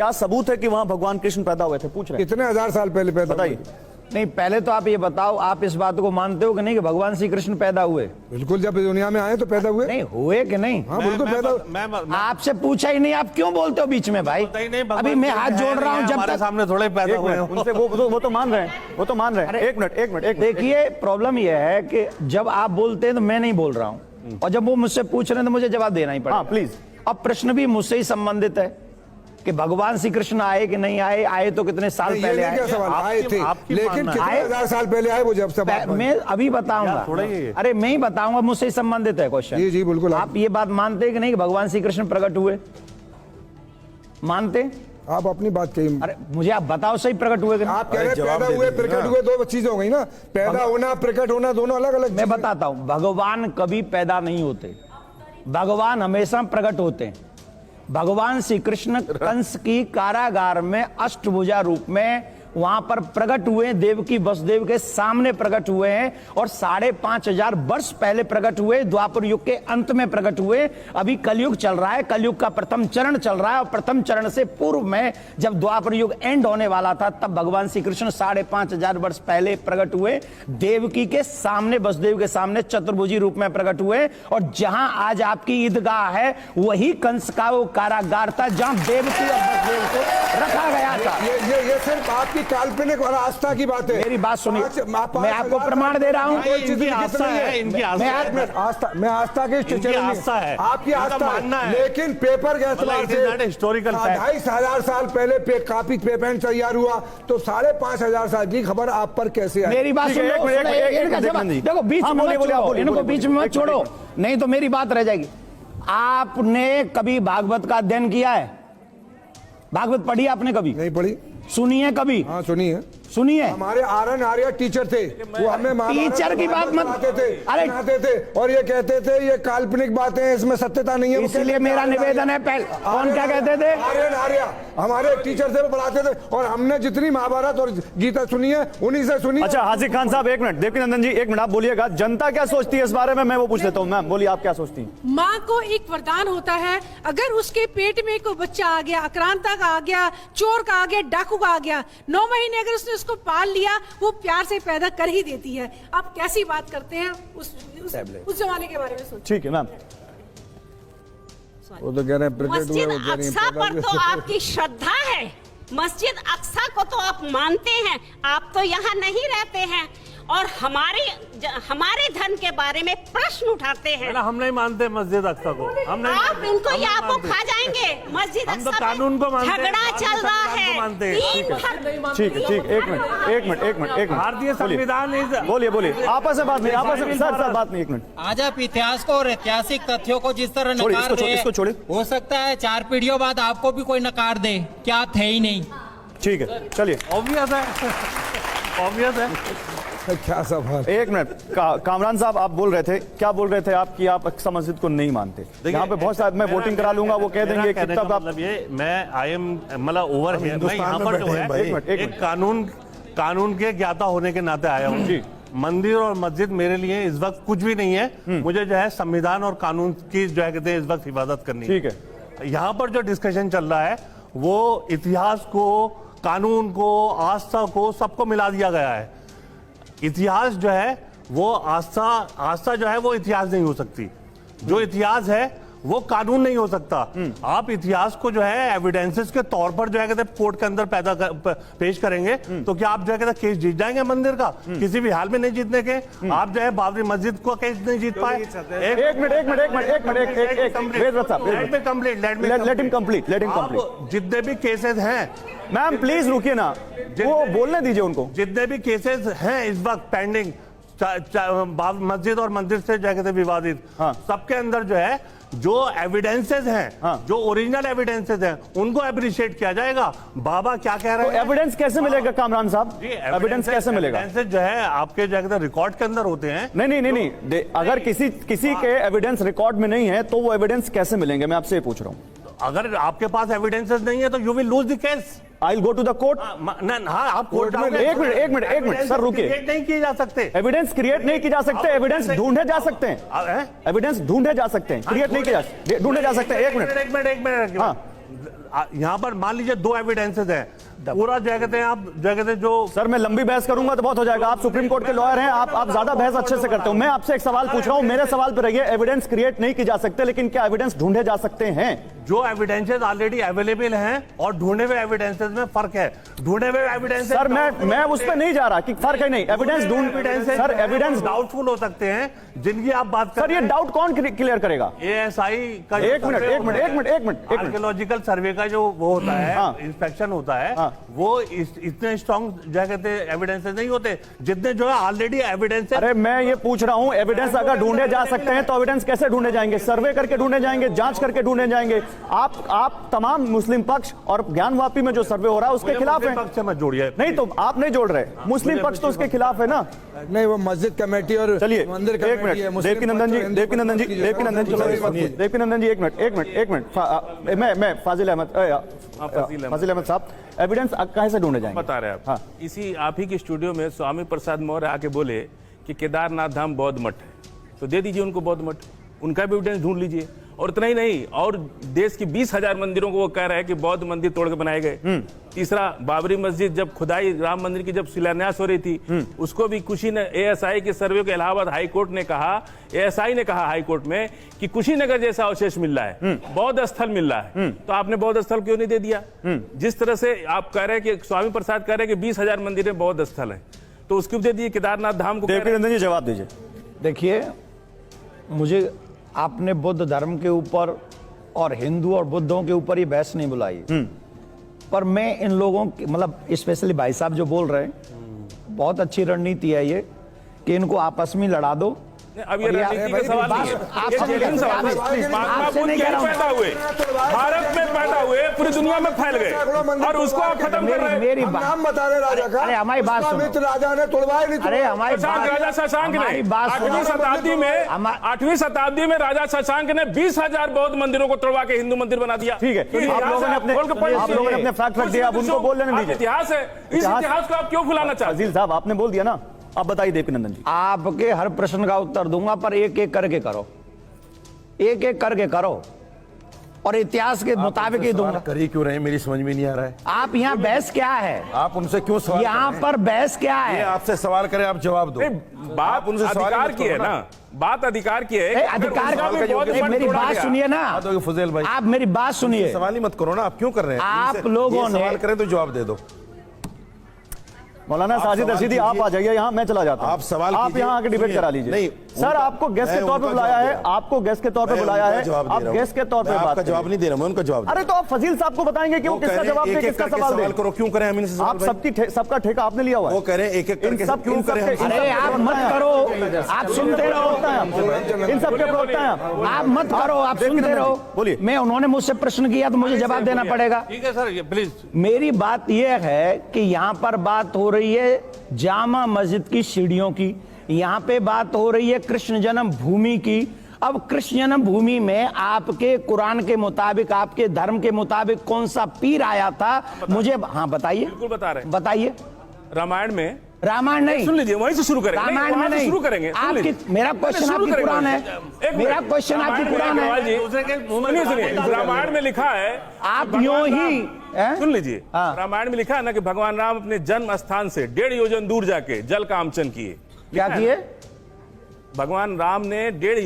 क्या सबूत है कि वहां भगवान कृष्ण पैदा हुए थे? पूछ रहे हैं। कितने हजार साल पहले पैदा बताइए। हुए? नहीं, पहले तो आप ये बताओ, आप इस बात को मानते हो कि नहीं कि भगवान श्री कृष्ण पैदा हुए? बिल्कुल, जब दुनिया में आए तो पैदा हुए। नहीं हुए कि नहीं? हाँ बिल्कुल पैदा हुए। आपसे पूछा ही नहीं, आप क्यों बोलते हो बीच में भाई? अभी मैं हाथ जोड़ रहा हूँ, जब तक सामने थोड़े पैदा हुए हैं उनसे वो तो मान रहे हैं, वो तो मान रहे हैं। एक मिनट देखिए, प्रॉब्लम यह है कि जब आप बोलते हैं तो मैं नहीं बोल रहा हूँ, और जब वो मुझसे पूछ रहे हैं तो मुझे जवाब देना ही पड़ेगा। हाँ प्लीज। अब प्रश्न भी मुझसे ही संबंधित है कि भगवान श्री कृष्ण आए कि नहीं आए। आए तो कितने साल पहले क्या सवाल, आए थे, लेकिन कितने हजार साल पहले आए वो जब सब मैं अभी बताऊंगा। अरे मैं ही बताऊंगा, मुझसे ही संबंधित है क्वेश्चन। जी जी बिल्कुल। आप ये बात मानते हैं कि नहीं कि भगवान श्री कृष्ण प्रकट हुए? मानते? आप अपनी बात कही। अरे मुझे आप बताओ, सही प्रकट हुए कि नहीं? आप कह रहे पैदा हुए प्रकट हुए, दो चीजें हो गई ना। पैदा होना प्रकट होना दोनों अलग अलग। मैं बताता हूं, भगवान कभी पैदा नहीं होते, भगवान हमेशा प्रकट होते हैं। भगवान श्री कृष्ण कंस की कारागार में अष्टभुजा रूप में वहां पर प्रकट हुए, देवकी वसुदेव के सामने प्रकट हुए हैं, और 5,500 वर्ष पहले प्रकट हुए, द्वापर युग के अंत में प्रकट हुए। अभी कलयुग चल रहा है, कलयुग का प्रथम चरण चल रहा है, और प्रथम चरण से पूर्व में जब द्वापर युग एंड होने वाला था, तब भगवान श्री कृष्ण 5,500 वर्ष पहले प्रकट हुए, देवकी के सामने, वसुदेव के सामने चतुर्भुजी रूप में प्रकट हुए। और जहां आज आपकी ईदगाह है, वही कंस का वो कारागार था जहां देवकी और वसुदेव को रखा गया था। ये सिर्फ आपकी काल्पनिक और आस्था की बात है। मेरी बात सुनिए, मैं आपको प्रमाण दे रहा हूं। इनकी आस्था है, इनकी मैं आस्था के आस्था है, आपकी आस्था मानना है, लेकिन पेपर के एतबार से हिस्टोरिकल 2,500 साल पहले कापी पेपेंट तैयार हुआ, तो 5,500 साल की खबर आप पर कैसे आई? मेरी बात सुनो, देखो बीच में इनको बीच में मत छोड़ो, नहीं तो मेरी बात रह जाएगी। आपने कभी भागवत का अध्ययन किया है? भागवत पढ़ी आपने कभी? नहीं पढ़ी। सुनी है कभी? हाँ सुनी है। सुनिए, हमारे आर्यन आर्य टीचर थे, वो हमें टीचर की बात मत थे, अरे थे, और ये कहते थे ये काल्पनिक बातें हैं, इसमें सत्यता नहीं है। इसलिए मेरा निवेदन है, पहले कौन क्या कहते थे? आर्यन आर्य हमारे टीचर थे, वो पढ़ाते थे, और हमने जितनी महाभारत और गीता सुनी है उन्हीं से सुनी। अच्छा हाजिर खान साहब, एक मिनट। देवकीनंदन जी एक मिनट, आप बोलिएगा, जनता क्या सोचती है इस बारे में? मैं वो पूछ लेता हूँ। मैम बोलिए, आप क्या सोचती हैं? माँ को एक वरदान होता है, अगर उसके पेट में कोई बच्चा आ गया, आक्रांता का आ गया, चोर का आ गया, डाकू का आ गया, 9 महीने अगर उसने उसको पाल लिया, वो प्यार से पैदा कर ही देती है। आप कैसी बात करते हैं उस जमाने के बारे में सोचिए। ठीक है मैम। वो तो कह रहे हैं मस्जिद अक्सा पर तो आपकी श्रद्धा है, मस्जिद अक्सा को तो आप मानते हैं। आप तो यहाँ नहीं रहते हैं और हमारे धन के बारे में प्रश्न उठाते हैं। हम नहीं मानते मस्जिद अक्सा को, हम नहीं। आप इनको या आपको खा जाएंगे। मस्जिद हम तो अक्सा कानून को मानते हैं, झगड़ा चल रहा है। ठीक है, एक मिनट। भारतीय संविधान। बोलिए, आपस में बात नहीं, आपस में सर बात नहीं। एक मिनट। आज आप इतिहास को और ऐतिहासिक तथ्यों को जिस तरह नकार दे, इसको छोड़िए। हो सकता है 4 पीढ़ियों बाद आपको भी कोई नकार दे, क्या आप थे ही नहीं। ठीक है, चलिए। ऑब्वियस है। क्या सवाल। एक मिनट, कामरान साहब आप बोल रहे थे, क्या बोल रहे थे आप कि आप अक्सा मस्जिद को नहीं मानते? यहाँ पे बहुत सारे, मैं वोटिंग करा लूंगा, वो कह देंगे कि तब आप, ये मैं आई एम मतलब ओवर हियर, मैं यहाँ पर जो है एक कानून के ज्ञाता होने के नाते आया हूँ जी। मंदिर और मस्जिद मेरे लिए इस वक्त कुछ भी नहीं है। मुझे जो है संविधान और कानून की जो है कहते हैं इस वक्त हिफाजत करनी है। ठीक है। यहाँ पर जो डिस्कशन चल रहा है वो इतिहास को, कानून को, आस्था को, सबको मिला दिया गया है। इतिहास जो है वो आस्था जो है वो इतिहास नहीं हो सकती। जो इतिहास है वो कानून नहीं हो सकता। आप इतिहास को जो है एविडेंसेस के तौर पर जो है कहते कोर्ट के अंदर पेश करेंगे, तो क्या आप जो है कहते केस जीत जाएंगे मंदिर का? किसी भी हाल में नहीं जीतने के। आप जो है बाबरी मस्जिद को केस नहीं जीत पाए। एक मिनट, जितने भी केसेस हैं, मैम प्लीज रुकिए ना, वो बोलने दीजिए उनको। जितने भी केसेस हैं इस वक्त पेंडिंग, मस्जिद और मंदिर से जो कहते विवादित, सबके अंदर जो है जो एविडेंसेस हैं, जो ओरिजिनल एविडेंसेस हैं, उनको अप्रिशिएट किया जाएगा। बाबा क्या कह रहे हैं? एविडेंस कैसे मिलेगा कामरान साहब? एविडेंस कैसे मिलेगा? एविडेंसेस जो है आपके जो है रिकॉर्ड के अंदर होते हैं। नहीं, अगर किसी के एविडेंस रिकॉर्ड में नहीं है तो वो एविडेंस कैसे मिलेंगे? मैं आपसे पूछ रहा हूँ। अगर आपके पास एविडेंसेस नहीं है तो you will lose the case. I will go to the court. आप कोर्ट में एक मिनट सर रुकिए। क्रिएट नहीं किए जा सकते, एविडेंस क्रिएट नहीं किए जा सकते, एविडेंस ढूंढे जा सकते हैं, एविडेंस ढूंढे जा सकते हैं, क्रिएट नहीं किए जा, ढूंढे जा सकते हैं। एक मिनट। हाँ, यहाँ पर मान लीजिए 2 एविडेंसेस हैं, पूरा जो कहते हैं आप जो कहते हैं जो सर मैं लंबी बहस करूंगा तो बहुत हो जाएगा। आप सुप्रीम कोर्ट के लॉयर हैं, आप ज्यादा बहस अच्छे से करते हो। मैं आपसे एक सवाल पूछ रहा हूं, मेरे सवाल पे रहिए। एविडेंस क्रिएट नहीं की जा सकते, लेकिन क्या एविडेंस ढूंढे जा सकते हैं? जो एविडेंसेस ऑलरेडी अवेलेबल हैं और ढूंढे हुए एविडेंसेस में फर्क है। ढूंढे हुए एविडेंसेस सर मैं उस पर नहीं जा रहा कि फर्क है नहीं। एविडेंस सर एविडेंस डाउटफुल हो सकते हैं जिनकी आप बात कर सर, ये डाउट कौन क्लियर करेगा? ASI का एक मिनट आर्कियोलॉजिकल सर्वे का जो वो होता है, हाँ। इंस्पेक्शन होता है, हाँ। वो इतने स्ट्रॉन्ग क्या कहते हैं एविडेंसेस नहीं होते जितने जो है ऑलरेडी एविडेंस। अरे मैं ये पूछ रहा हूं, एविडेंस अगर ढूंढे जा सकते हैं तो एविडेंस कैसे ढूंढे जाएंगे? सर्वे करके ढूंढे जाएंगे, जांच करके ढूंढे जाएंगे। आप तमाम मुस्लिम पक्ष और ज्ञानवापी में जो सर्वे हो रहा है उसके खिलाफ है। पक्ष से मत जोड़िए। नहीं तो आप नहीं जोड़ रहे, मुस्लिम पक्ष तो उसके खिलाफ है ना। नहीं, वो मस्जिद कमेटी और चलिए मंदिर एक कमेटी है, मिनट, मुस्लिम देवकीनंदन जी पक्ष और हिंदू पक्ष की है। देवकीनंदन जी एक मिनट मैं फाजिल अहमद साहब, एविडेंस कहाँ से ढूंढे जाएंगे? बता रहे हैं आप। हाँ। इसी आप ही के स्टूडियो में स्वामी प्रसाद मौर्य आके बोले कि केदारनाथ धाम बौद्ध मठ है, तो दे दीजिए उनको बौद्ध मठ, उनका भी एविडेंस ढूंढ लीजिए। और इतना ही नहीं, और देश की 20,000 मंदिरों को वो कह रहा है कि बौद्ध मंदिर तोड़ के बनाए गए। तीसरा, बाबरी मस्जिद जब खुदाई राम मंदिर की जब शिलान्यास हो रही थी, उसको भी ASI के सर्वे को इलाहाबाद हाई कोर्ट ने कहा, ASI ने कहा हाई कोर्ट में कि कुशीनगर जैसा अवशेष मिल रहा है, बौद्ध स्थल मिल रहा है, तो आपने बौद्ध स्थल क्यों नहीं दे दिया? जिस तरह से आप कह रहे हैं कि स्वामी प्रसाद कह रहे हैं कि 20,000 मंदिर में बौद्ध स्थल है, तो उसको दे दिए। केदारनाथ धाम को देवकीनंदन जी जवाब दीजिए। देखिए, मुझे आपने बुद्ध धर्म के ऊपर और हिंदू और बुद्धों के ऊपर ये बहस नहीं बुलाई, पर मैं इन लोगों की, मतलब स्पेशली भाई साहब जो बोल रहे हैं, बहुत अच्छी रणनीति है ये कि इनको आपस में लड़ा दो। अब ये रणनीति का सवाल नहीं है, ये जेन्युइन सवाल है। महात्मा बुद्ध कहीं पैदा हुए, भारत में पैदा हुए, पूरी दुनिया में फैल गए, और उसको आप खत्म कर रहे हैं। मेरी हम नाम बता रहे राजा का। अरे हमारी बात सुनो। विश्वामित्र राजा ने तोड़वाए नहीं। अरे हमारी राजा शशांक ने 8वीं शताब्दी में राजा शशांक ने 20,000 बौद्ध मंदिरों को तोड़वा के हिंदू मंदिर बना दिया। ठीक है, आप लोगों ने अपने फैक्ट रख दिया, अब उनको बोल लेने दीजिए। इतिहास है, इस इतिहास को आप क्यों भुलाना चाहते हैं? फजील साहब आपने बोल दिया ना, अब बताइए देवकीनंदन जी। आपके हर प्रश्न का उत्तर दूंगा, पर एक एक करके करो, एक एक करके करो, और इतिहास के मुताबिक ही दूंगा। कर ही क्यों रहे हैं, मेरी समझ में नहीं आ रहा है। आप यहाँ बहस क्या है? आप उनसे क्यों सवाल यहाँ पर बहस क्या ये है? आपसे सवाल करें, आप जवाब दो। बात उनसे सवाल अधिकार मत की करो है ना, बात अधिकार की है। अधिकार मेरी बात सुनिए ना, फुजैल भाई आप मेरी बात सुनिए। सवाल ही मत करो ना, आप क्यों कर रहे हैं? आप लोगों ने सवाल करें तो जवाब दे दो। मौलाना साजिद रशीदी आप आ जाइए यहाँ, मैं चला जाता हूँ। आप सवाल आप यहाँ आके डिबेट करा लीजिए। नहीं सर, आपको गेस्ट के तौर पे बुलाया है, आपको गेस्ट के तौर पे बुलाया है, आप गेस्ट के तौर पे बात का जवाब नहीं दे रहा, मैं उनका जवाब। अरे तो आप फजील साहब को बताएंगे कि वो किसका जवाब दे, किसका सवाल करो, क्यों करें हम इनसे? आप सबका ठेका आपने लिया हुआ है। वो कह रहे हैं एक एक करके क्यों करें? अरे आप मत करो, आप सुनते रहो, इन सबके प्रवक्ता हैं आप मत करो, आप सुनते रहो। बोलिए। मैं, उन्होंने मुझसे प्रश्न किया तो मुझे जवाब देना पड़ेगा। ठीक है सर, प्लीज। मेरी बात यह है कि यहाँ पर बात हो रही है जामा मस्जिद की सीढ़ियों की, यहाँ पे बात हो रही है कृष्ण जन्म भूमि की। अब कृष्ण जन्म भूमि में आपके कुरान के मुताबिक, आपके धर्म के मुताबिक कौन सा पीर आया था? मुझे हाँ बताइए। बिल्कुल बता रहे हैं। बताइए। रामायण में, रामायण नहीं, सुन लीजिए, वहीं से शुरू करेंगे। रामायण में नहीं, शुरू करेंगे। आपकी, मेरा क्वेश्चन आपकी कुरान है, मेरा क्वेश्चन आपकी कुरान है। सुनिए, रामायण में लिखा है, आप यूं ही सुन लीजिए, हाँ। रामायण में लिखा है ना कि भगवान राम अपने जन्म स्थान से 1.5 योजन दूर जाके जल का आमचन किए। क्या किए? भगवान राम ने 1.5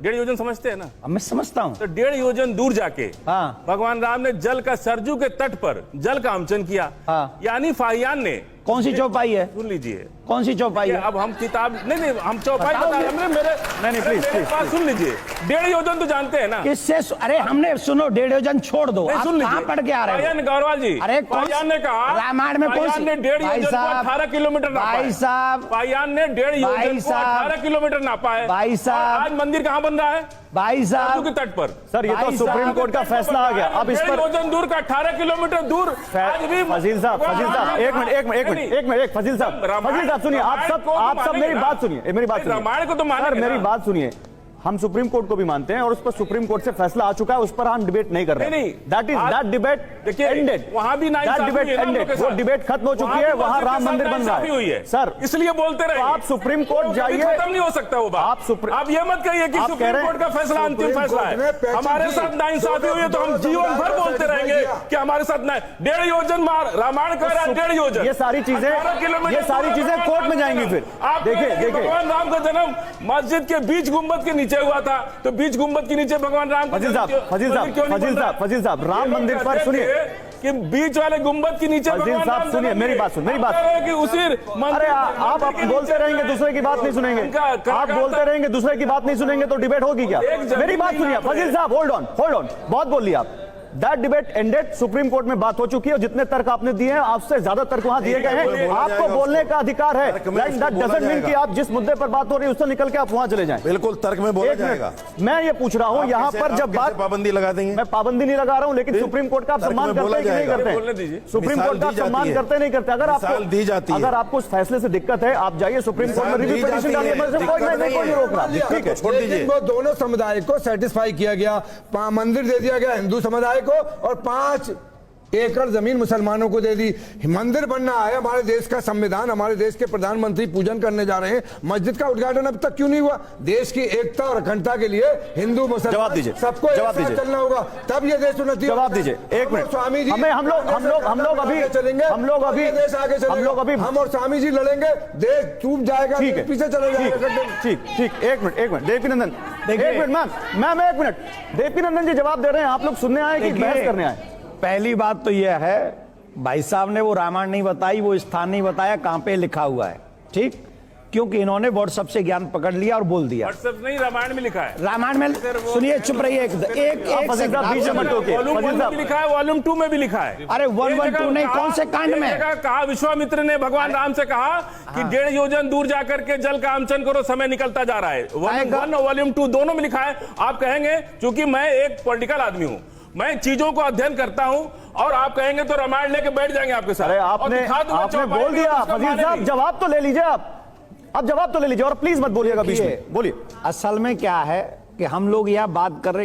योजन समझते हैं ना? मैं समझता हूँ। तो 1.5 योजन दूर जाके हाँ। भगवान राम ने जल का, सरजू के तट पर जल का आमचन किया। हाँ। यानी फाहियान ने, कौन सी चौपाई है? सुन लीजिए, कौन सी चौपाई है? अब हम किताब नहीं, हम चौपाई बता रहे हैं। मेरे प्लीज बात सुन लीजिए। 1.5 योजन तो जानते हैं ना? किससे? अरे हमने, सुनो, 1.5 योजन छोड़ दो, आप सुन कहाँ पढ़ के आ रहे हो? गौरवाल जी, अरे फाहियान ने कहा, रामायण में कौन सी? ने 1.5 योजन को 18 किलोमीटर नापा है। भाई साहब, फाहियान ने 1.5 योजन को 18 किलोमीटर नापा है। भाई साहब, आज मंदिर कहाँ बन रहा है? भाई साहब के तट पर। सर, ये तो सुप्रीम कोर्ट का फैसला आ गया। अब इस पर 1.5 योजन दूर का 18 किलोमीटर दूर आज भी फजील साहब, एक मिनट, फजील साहब सुनिए, आप सब मेरी बात सुनिए, मेरी बात सुनिए। रामायण को तो माना, सर मेरी बात सुनिए। हम सुप्रीम कोर्ट को भी मानते हैं और उस पर सुप्रीम कोर्ट से फैसला आ चुका है, उस पर हम डिबेट नहीं कर रहे नहीं, दैट डिबेट देखिए, एंडेड, वहां भी नाइंसाफी डिबेट हुई है ना हम लोग एंडेड, के वो साथ। डिबेट खत्म हो चुकी है, वहां राम मंदिर बन रहा हुई है है सर, इसलिए बोलते रहे। तो आप सुप्रीम कोर्ट जाइए, खत्म नहीं हो सकता वो बात। आप ये मत कहिए कि आप कह सुप्रीम रहे हैं- कोर्ट का फैसला अंतिम फैसला है। हमारे साथ नाइंसाफी हुई है तो हम जीवन भर बोलते रहेंगे कि हमारे साथ 1.5 योजन रामायण का 1.5 योजन, ये सारी चीजें कोर्ट में जाएंगी। फिर आप देखिए भगवान राम का जन्म मस्जिद के बीच गुम्बद के नीचे हुआ था, तो बीच गुम्बद के नीचे भगवान राम का फजील साहब राम मंदिर पर सुनिए कि बीच वाले गुम्बद के नीचे फजील भगवान साहब राम सुनिए, जन्म मेरी लिए। बात सुन, मेरी बात कि उसी अरे आप बोलते रहेंगे, दूसरे की बात नहीं सुनेंगे, आप बोलते रहेंगे, दूसरे की बात नहीं सुनेंगे तो डिबेट होगी क्या? मेरी बात सुनिए फजील साहब, होल्ड ऑन, बहुत बोल लिया आप। That debate ended, supreme court में बात हो चुकी है और जितने तर्क आपने दिए हैं, आपसे ज्यादा तर्क वहां दिए गए हैं, आपको बोलने का अधिकार है। दैट डजंट मीन कि आप जिस मुद्दे पर बात हो रही है उससे निकल के आप वहां चले जाएं। बिल्कुल तर्क में बोला जाएगा। मैं ये पूछ रहा हूं यहां पर जब बात पाबंदी लगा देंगे, मैं पाबंदी नहीं लगा रहा हूं, लेकिन सुप्रीम कोर्ट का आप सम्मान करते हैं कि नहीं करते? सुप्रीम कोर्ट का सम्मान करते नहीं करते? अगर आपको उस फैसले से दिक्कत है, आप जाइए सुप्रीम कोर्ट में रिव्यू पिटीशन डालिए, कोई नहीं रोक रहा, ठीक है। लेकिन वो दोनों समुदाय को सेटिस्फाई किया गया, मंदिर दे दिया गया हिंदू समुदाय को और 5 एकड़ जमीन मुसलमानों को दे दी। मंदिर बनना है, हमारे देश का संविधान, हमारे देश के प्रधानमंत्री पूजन करने जा रहे हैं, मस्जिद का उद्घाटन अब तक क्यों नहीं हुआ? देश की एकता और अखंडता के लिए हिंदू मुसलमान सबको एक साथ चलना होगा, तब ये देश उन्नति। जवाब दीजिए, एक मिनट। स्वामी जी हम लोग अभी हम और स्वामी जी लड़ेंगे, देश टूट जाएगा, पीछे चले जाएगा। ठीक, एक मिनट देवकीनंदन, एक मिनट मैम, एक मिनट। देवकीनंदन जी जवाब दे रहे हैं, आप लोग सुनने आए कि बहस करने आए? पहली बात तो यह है, भाई साहब ने वो रामायण नहीं बताई, वो स्थान नहीं बताया कहां पे लिखा हुआ है, ठीक? क्योंकि इन्होंने व्हाट्सएप से ज्ञान पकड़ लिया और बोल दिया। व्हाट्सएप नहीं, रामायण में लिखा है। रामायण में सुनिए, चुप रहिए, एक वॉल्यूम 1 में भी लिखा है, वॉल्यूम 2 में भी लिखा है। अरे 1-1-2 नहीं, कौन से कांड में कहा? विश्वामित्र ने भगवान राम से कहा कि 1.5 योजन दूर जाकर के जल का आमचन करो, समय निकलता जा रहा है। वॉल्यूम 1 और वॉल्यूम 2 दोनों में लिखा है। आप कहेंगे क्योंकि मैं एक पॉलिटिकल आदमी हूं, मैं चीजों को अध्ययन करता हूं, और आप कहेंगे तो रामायण लेके बैठ जाएंगे आपके साथ। अरे आपने बोल दिया फजील साहब, जवाब तो ले लीजिए आप जवाब तो ले लीजिए, और प्लीज मत बोलिएगा बीच में, बोलिए। असल में क्या है कि हम लोग यह बात कर रहे